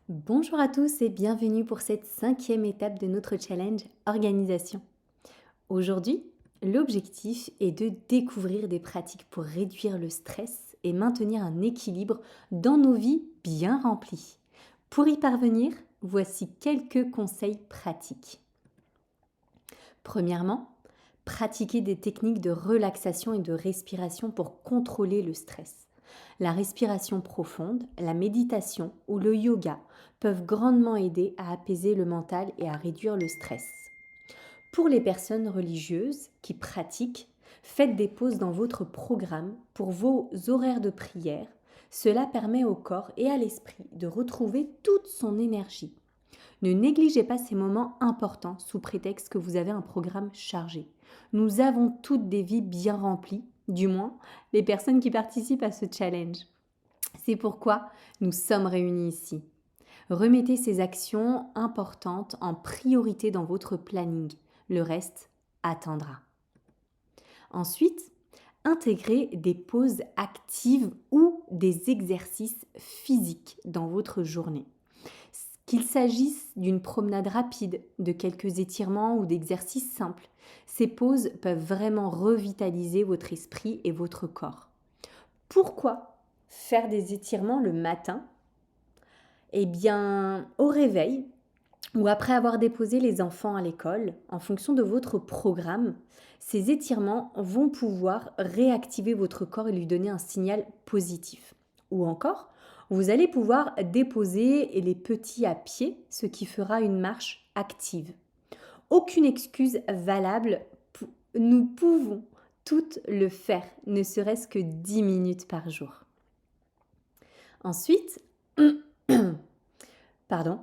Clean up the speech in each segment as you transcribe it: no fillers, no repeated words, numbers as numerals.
Bonjour à tous et bienvenue pour cette 5e étape de notre challenge organisation. Aujourd'hui, l'objectif est de découvrir des pratiques pour réduire le stress et maintenir un équilibre dans nos vies bien remplies. Pour y parvenir, voici quelques conseils pratiques. Premièrement, pratiquer des techniques de relaxation et de respiration pour contrôler le stress. La respiration profonde, la méditation ou le yoga peuvent grandement aider à apaiser le mental et à réduire le stress. Pour les personnes religieuses qui pratiquent, faites des pauses dans votre programme pour vos horaires de prière. Cela permet au corps et à l'esprit de retrouver toute son énergie. Ne négligez pas ces moments importants sous prétexte que vous avez un programme chargé. Nous avons toutes des vies bien remplies, du moins les personnes qui participent à ce challenge. C'est pourquoi nous sommes réunis ici. Remettez ces actions importantes en priorité dans votre planning. Le reste attendra. Ensuite, intégrez des pauses actives ou des exercices physiques dans votre journée. Qu'il s'agisse d'une promenade rapide, de quelques étirements ou d'exercices simples, ces pauses peuvent vraiment revitaliser votre esprit et votre corps. Pourquoi faire des étirements le matin? Eh bien, au réveil ou après avoir déposé les enfants à l'école, en fonction de votre programme, ces étirements vont pouvoir réactiver votre corps et lui donner un signal positif. Ou encore, vous allez pouvoir déposer les petits à pied, ce qui fera une marche active. Aucune excuse valable, nous pouvons toutes le faire, ne serait-ce que 10 minutes par jour. Ensuite, pardon,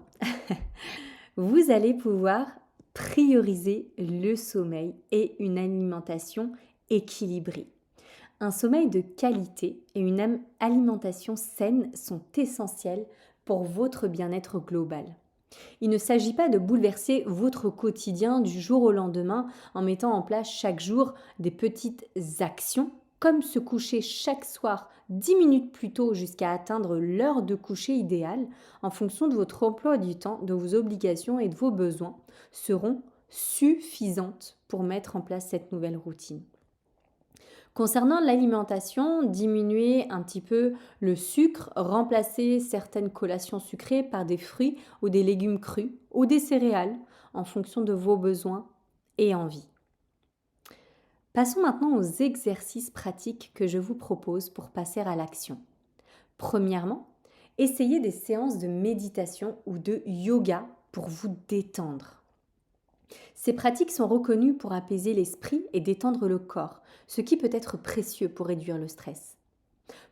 vous allez pouvoir prioriser le sommeil et une alimentation équilibrée. Un sommeil de qualité et une alimentation saine sont essentiels pour votre bien-être global. Il ne s'agit pas de bouleverser votre quotidien du jour au lendemain en mettant en place chaque jour des petites actions, comme se coucher chaque soir 10 minutes plus tôt jusqu'à atteindre l'heure de coucher idéale en fonction de votre emploi du temps, de vos obligations et de vos besoins seront suffisantes pour mettre en place cette nouvelle routine. Concernant l'alimentation, diminuer un petit peu le sucre, remplacer certaines collations sucrées par des fruits ou des légumes crus ou des céréales en fonction de vos besoins et envies. Passons maintenant aux exercices pratiques que je vous propose pour passer à l'action. Premièrement, essayez des séances de méditation ou de yoga pour vous détendre. Ces pratiques sont reconnues pour apaiser l'esprit et détendre le corps, ce qui peut être précieux pour réduire le stress.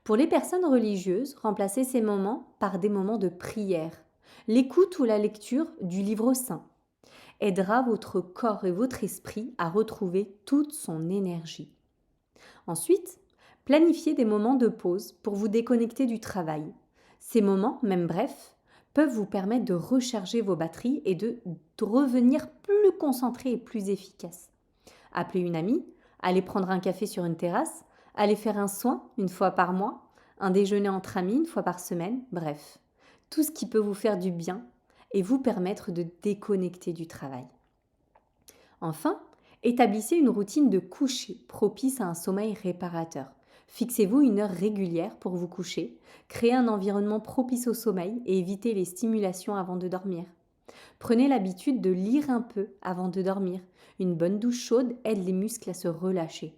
Pour les personnes religieuses, remplacez ces moments par des moments de prière. L'écoute ou la lecture du livre saint aidera votre corps et votre esprit à retrouver toute son énergie. Ensuite, planifiez des moments de pause pour vous déconnecter du travail. Ces moments, même brefs, peuvent vous permettre de recharger vos batteries et de revenir plus concentré et plus efficace. Appelez une amie, allez prendre un café sur une terrasse, allez faire un soin une fois par mois, un déjeuner entre amis une fois par semaine, bref, tout ce qui peut vous faire du bien et vous permettre de déconnecter du travail. Enfin, établissez une routine de coucher propice à un sommeil réparateur. Fixez-vous une heure régulière pour vous coucher, créez un environnement propice au sommeil et évitez les stimulations avant de dormir. Prenez l'habitude de lire un peu avant de dormir. Une bonne douche chaude aide les muscles à se relâcher.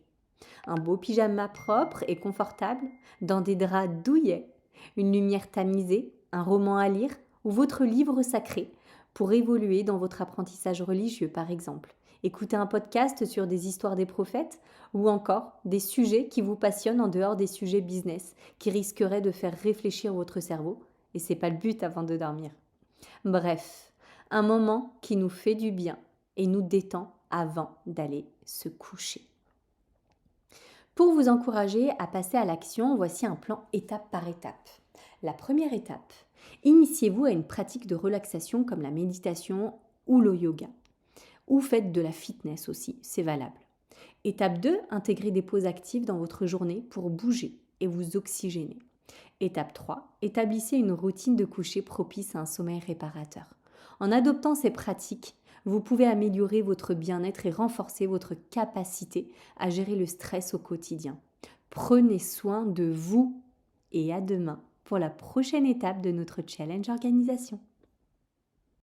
Un beau pyjama propre et confortable, dans des draps douillets, une lumière tamisée, un roman à lire ou votre livre sacré pour évoluer dans votre apprentissage religieux par exemple. Écoutez un podcast sur des histoires des prophètes ou encore des sujets qui vous passionnent en dehors des sujets business qui risqueraient de faire réfléchir votre cerveau et c'est pas le but avant de dormir. Bref, un moment qui nous fait du bien et nous détend avant d'aller se coucher. Pour vous encourager à passer à l'action, voici un plan étape par étape. La première étape, initiez-vous à une pratique de relaxation comme la méditation ou le yoga. Ou faites de la fitness aussi, c'est valable. Étape 2, intégrez des pauses actives dans votre journée pour bouger et vous oxygéner. Étape 3, établissez une routine de coucher propice à un sommeil réparateur. En adoptant ces pratiques, vous pouvez améliorer votre bien-être et renforcer votre capacité à gérer le stress au quotidien. Prenez soin de vous et à demain pour la prochaine étape de notre challenge organisation.